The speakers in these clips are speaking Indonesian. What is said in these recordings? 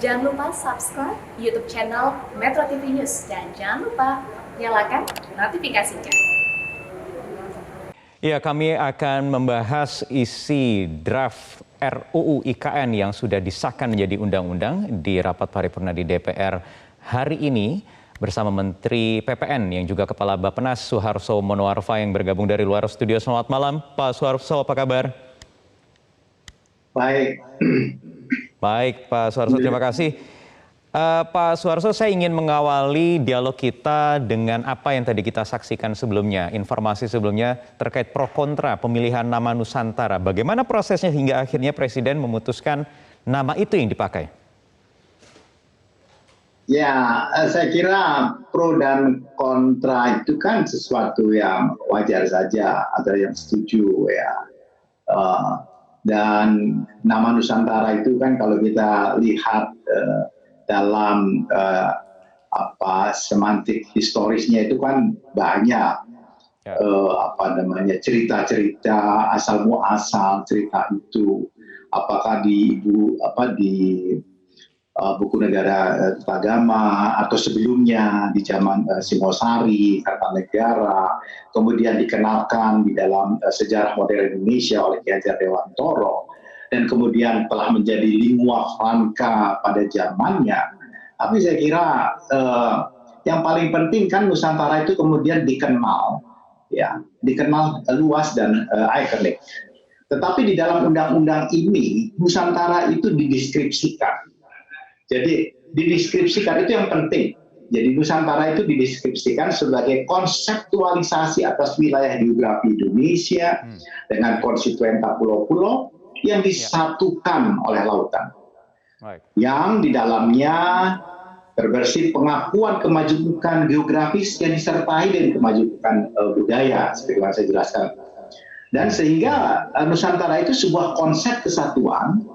Jangan lupa subscribe YouTube channel Metro TV News dan jangan lupa nyalakan notifikasinya. Ya, kami akan membahas isi draft RUU IKN yang sudah disahkan menjadi undang-undang di rapat paripurna di DPR hari ini bersama Menteri PPN yang juga Kepala Bappenas Suharso Monoarfa yang bergabung dari luar studio. Selamat malam Pak Suharso, apa kabar? Baik. Baik Pak Suharso, terima kasih. Pak Suharso, saya ingin mengawali dialog kita dengan apa yang tadi kita saksikan sebelumnya, informasi sebelumnya terkait pro kontra pemilihan nama Nusantara. Bagaimana prosesnya hingga akhirnya Presiden memutuskan nama itu yang dipakai? Ya, saya kira pro dan kontra itu kan sesuatu yang wajar saja, ada yang setuju ya. Dan nama Nusantara itu kan kalau kita lihat dalam semantik historisnya itu kan banyak cerita-cerita asal muasal cerita itu, apakah di buku negara Tagama atau sebelumnya di zaman Singosari, Kartanegara, kemudian dikenalkan di dalam sejarah modern Indonesia oleh Ki Hajar Dewantoro, dan kemudian telah menjadi lingua franca pada zamannya. Tapi saya kira yang paling penting kan Nusantara itu kemudian dikenal luas dan ikonik. Tetapi di dalam undang-undang ini Nusantara itu dideskripsikan. Jadi dideskripsikan itu yang penting. Jadi Nusantara itu dideskripsikan sebagai konseptualisasi atas wilayah geografi Indonesia dengan konstituen pulau-pulau yang disatukan oleh lautan. Yang di dalamnya terbersit pengakuan kemajukan geografis yang disertai dengan kemajukan budaya, seperti yang saya jelaskan. Dan sehingga Nusantara itu sebuah konsep kesatuan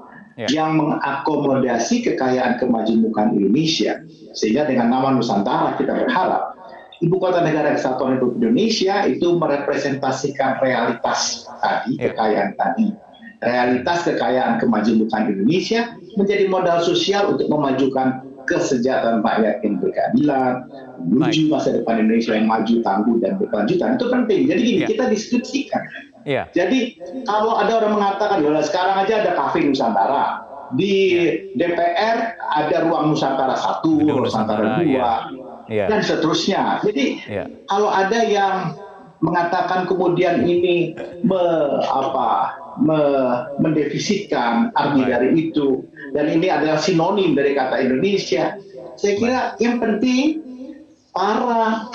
yang mengakomodasi kekayaan kemajemukan Indonesia. Sehingga dengan nama Nusantara kita berharap Ibu Kota Negara Kesatuan Republik Indonesia itu merepresentasikan realitas tadi, kekayaan tadi. Realitas kekayaan kemajemukan Indonesia menjadi modal sosial untuk memajukan kesejahteraan rakyat yang berkeadilan, menuju masa depan Indonesia yang maju, tangguh, dan berkelanjutan. Itu penting. Jadi gini, kita deskripsikan. Jadi kalau ada orang mengatakan, ya sekarang aja ada kafe Nusantara, di DPR ada ruang Nusantara 1, Nusantara 2, dan seterusnya. Jadi kalau ada yang mengatakan kemudian ini mendefisitkan arti dari itu, dan ini adalah sinonim dari kata Indonesia, saya kira yang penting para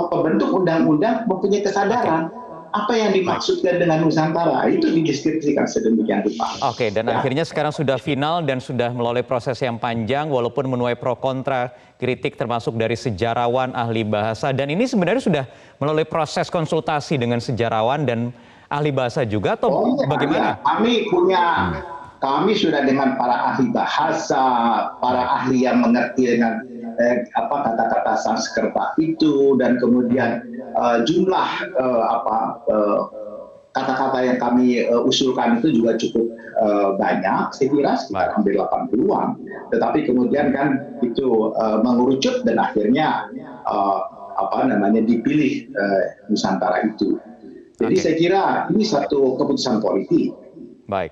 pembentuk undang-undang mempunyai kesadaran apa yang dimaksudkan dengan Nusantara itu dideskripsikan sedemikian rupa. Oke, dan akhirnya sekarang sudah final dan sudah melalui proses yang panjang walaupun menuai pro kontra kritik termasuk dari sejarawan, ahli bahasa, dan ini sebenarnya sudah melalui proses konsultasi dengan sejarawan dan ahli bahasa juga atau bagaimana? Kami sudah dengan para ahli bahasa, para ahli yang mengerti dengan kata-kata Sanskerta itu, dan kemudian jumlah kata-kata yang kami usulkan itu juga cukup banyak, saya kira sekitar hampir 80-an. Tetapi kemudian kan itu mengerucut dan akhirnya dipilih Nusantara itu. Jadi saya kira ini satu keputusan politik. Baik.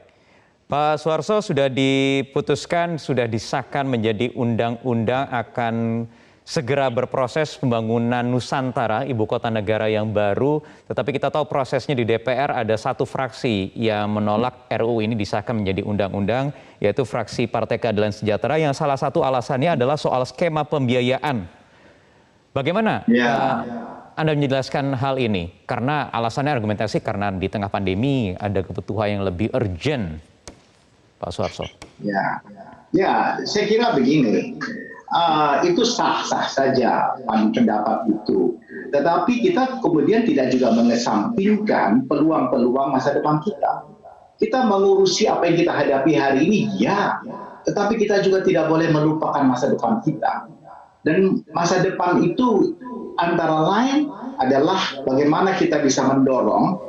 Pak Suharso, sudah diputuskan, sudah disahkan menjadi undang-undang akan segera berproses pembangunan Nusantara, ibu kota negara yang baru. Tetapi kita tahu prosesnya di DPR ada satu fraksi yang menolak RUU ini disahkan menjadi undang-undang, yaitu fraksi Partai Keadilan Sejahtera, yang salah satu alasannya adalah soal skema pembiayaan. Bagaimana Anda menjelaskan hal ini? Karena alasannya argumentasi karena di tengah pandemi ada kebutuhan yang lebih urgent, Pak Suharso. Ya, saya kira begini. Itu sah-sah saja pendapat itu. Tetapi kita kemudian tidak juga mengesampingkan peluang-peluang masa depan kita. Kita mengurusi apa yang kita hadapi hari ini, tetapi kita juga tidak boleh melupakan masa depan kita. Dan masa depan itu antara lain adalah bagaimana kita bisa mendorong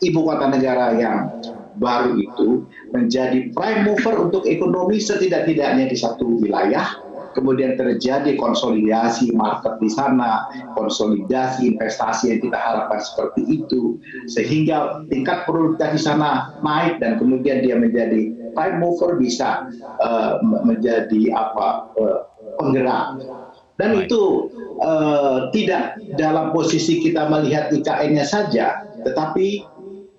ibu kota negara yang baru itu menjadi prime mover untuk ekonomi setidak-tidaknya di satu wilayah, kemudian terjadi konsolidasi market di sana, konsolidasi investasi yang kita harapkan seperti itu, sehingga tingkat produktivitas di sana naik dan kemudian dia menjadi prime mover, bisa menjadi penggerak. Dan itu tidak dalam posisi kita melihat IKN-nya saja, tetapi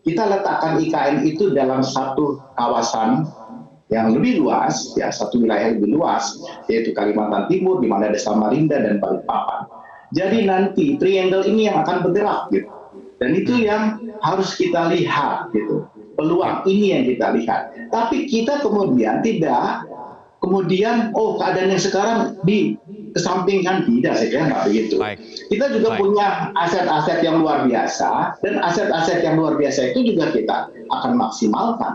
kita letakkan IKN itu dalam satu kawasan yang lebih luas, ya, satu wilayah lebih luas, yaitu Kalimantan Timur, di mana ada Samarinda dan Balikpapan. Jadi nanti triangle ini yang akan bergerak, gitu. Dan itu yang harus kita lihat, gitu. Peluang ini yang kita lihat. Tapi kita kemudian tidak, keadaan yang sekarang dikesampingkan, tidak, saya kira nggak begitu. Kita juga punya aset-aset yang luar biasa, dan aset-aset yang luar biasa itu juga kita akan maksimalkan.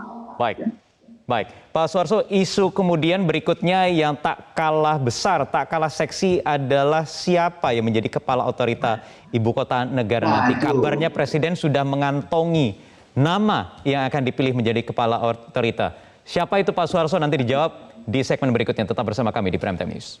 Baik, Pak Suarso, isu kemudian berikutnya yang tak kalah besar, tak kalah seksi adalah siapa yang menjadi kepala otorita ibu kota negara nanti. Kabarnya Presiden sudah mengantongi nama yang akan dipilih menjadi kepala otorita. Siapa itu Pak Suarso? Nanti dijawab di segmen berikutnya. Tetap bersama kami di Prime Time News.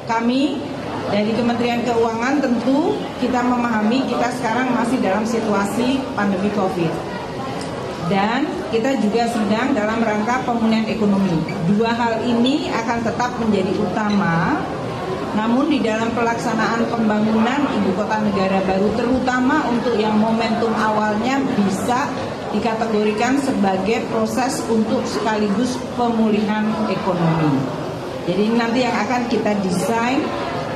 Kami dari Kementerian Keuangan tentu kita memahami kita sekarang masih dalam situasi pandemi COVID. Dan kita juga sedang dalam rangka pemulihan ekonomi. Dua hal ini akan tetap menjadi utama, namun di dalam pelaksanaan pembangunan ibu kota negara baru, terutama untuk yang momentum awalnya bisa dikategorikan sebagai proses untuk sekaligus pemulihan ekonomi. Jadi ini nanti yang akan kita desain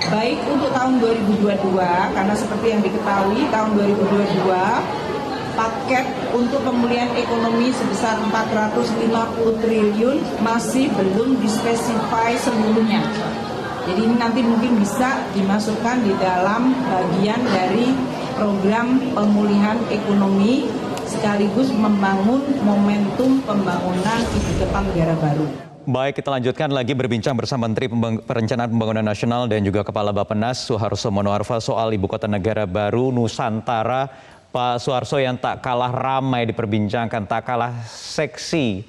baik untuk tahun 2022, karena seperti yang diketahui tahun 2022 paket untuk pemulihan ekonomi sebesar 450 triliun masih belum dispesify seluruhnya. Jadi ini nanti mungkin bisa dimasukkan di dalam bagian dari program pemulihan ekonomi sekaligus membangun momentum pembangunan ibu kota negara baru. Baik, kita lanjutkan lagi berbincang bersama Menteri Perencanaan Pembangunan Nasional dan juga Kepala Bappenas Suharso Monoarfa soal ibu kota negara baru Nusantara. Pak Suharso, yang tak kalah ramai diperbincangkan, tak kalah seksi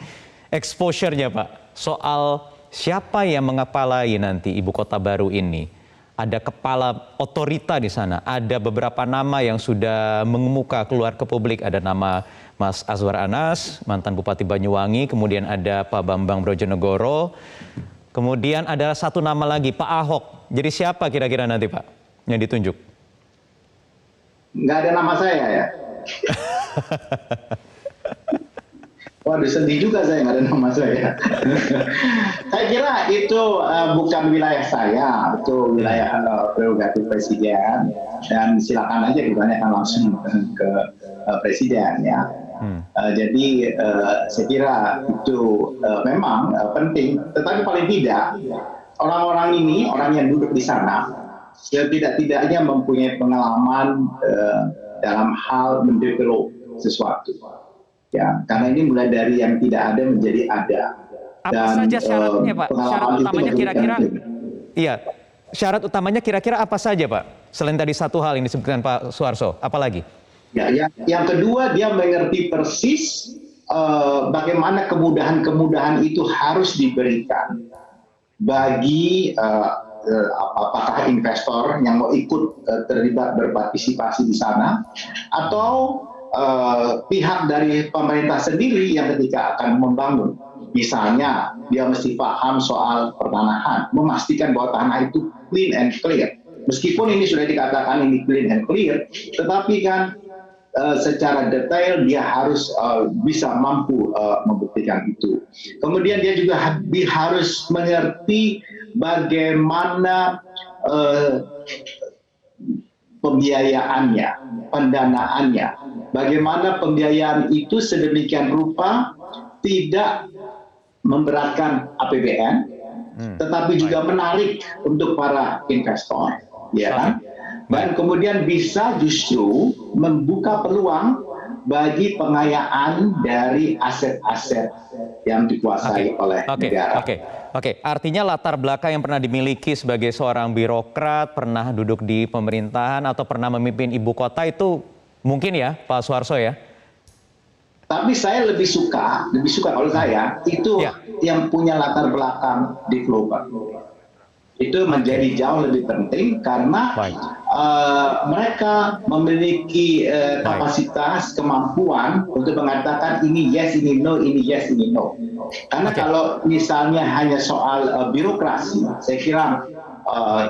exposure-nya Pak, soal siapa yang mengepalai nanti ibu kota baru ini. Ada kepala otorita di sana, ada beberapa nama yang sudah mengemuka keluar ke publik, ada nama Mas Azwar Anas, mantan Bupati Banyuwangi, kemudian ada Pak Bambang Brojonegoro, kemudian ada satu nama lagi, Pak Ahok. Jadi siapa kira-kira nanti Pak yang ditunjuk? Nggak ada nama saya ya. Waduh, sedih juga saya nggak ada nama saya. Saya kira itu bukan wilayah saya, itu wilayah prerogatif Presiden, dan silakan aja ditanyakan langsung ke Presiden ya. Jadi saya kira itu memang penting, tetapi paling tidak orang-orang ini, orang yang duduk di sana, setidak-tidaknya mempunyai pengalaman dalam hal mendevelop sesuatu. Ya, karena ini mulai dari yang tidak ada menjadi ada. Apa saja syaratnya Pak? Syarat utamanya kira-kira? Iya, syarat utamanya kira-kira apa saja Pak? Selain tadi satu hal yang disebutkan Pak Suharso, apa lagi? Ya, yang kedua dia mengerti persis bagaimana kemudahan-kemudahan itu harus diberikan bagi apakah investor yang mau ikut terlibat berpartisipasi di sana, atau pihak dari pemerintah sendiri yang ketika akan membangun. Misalnya dia mesti paham soal pertanahan, memastikan bahwa tanah itu clean and clear. Meskipun ini sudah dikatakan ini clean and clear, tetapi kan secara detail dia harus bisa mampu membuktikan itu. Kemudian dia juga harus mengerti bagaimana pembiayaannya, pendanaannya, bagaimana pembiayaan itu sedemikian rupa tidak memberatkan APBN, tetapi juga menarik untuk para investor, ya kan? Dan kemudian bisa justru membuka peluang bagi pengayaan dari aset-aset yang dikuasai oleh negara. Oke. Artinya latar belakang yang pernah dimiliki sebagai seorang birokrat, pernah duduk di pemerintahan atau pernah memimpin ibu kota itu mungkin ya, Pak Suharso ya? Tapi saya lebih suka kalau saya itu yang punya latar belakang di global. Itu menjadi jauh lebih penting karena mereka memiliki kapasitas, kemampuan untuk mengatakan ini yes, ini no, ini yes, ini no. Karena kalau misalnya hanya soal birokrasi, saya kira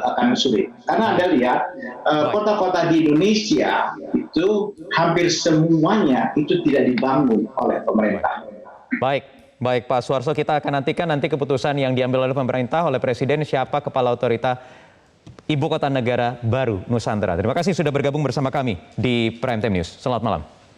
akan sulit. Karena Anda lihat kota-kota di Indonesia itu hampir semuanya itu tidak dibangun oleh pemerintah. Baik Pak Suharso, kita akan nantikan keputusan yang diambil oleh pemerintah, oleh Presiden, siapa kepala otorita Ibu Kota Negara baru Nusantara. Terima kasih sudah bergabung bersama kami di Prime Time News. Selamat malam.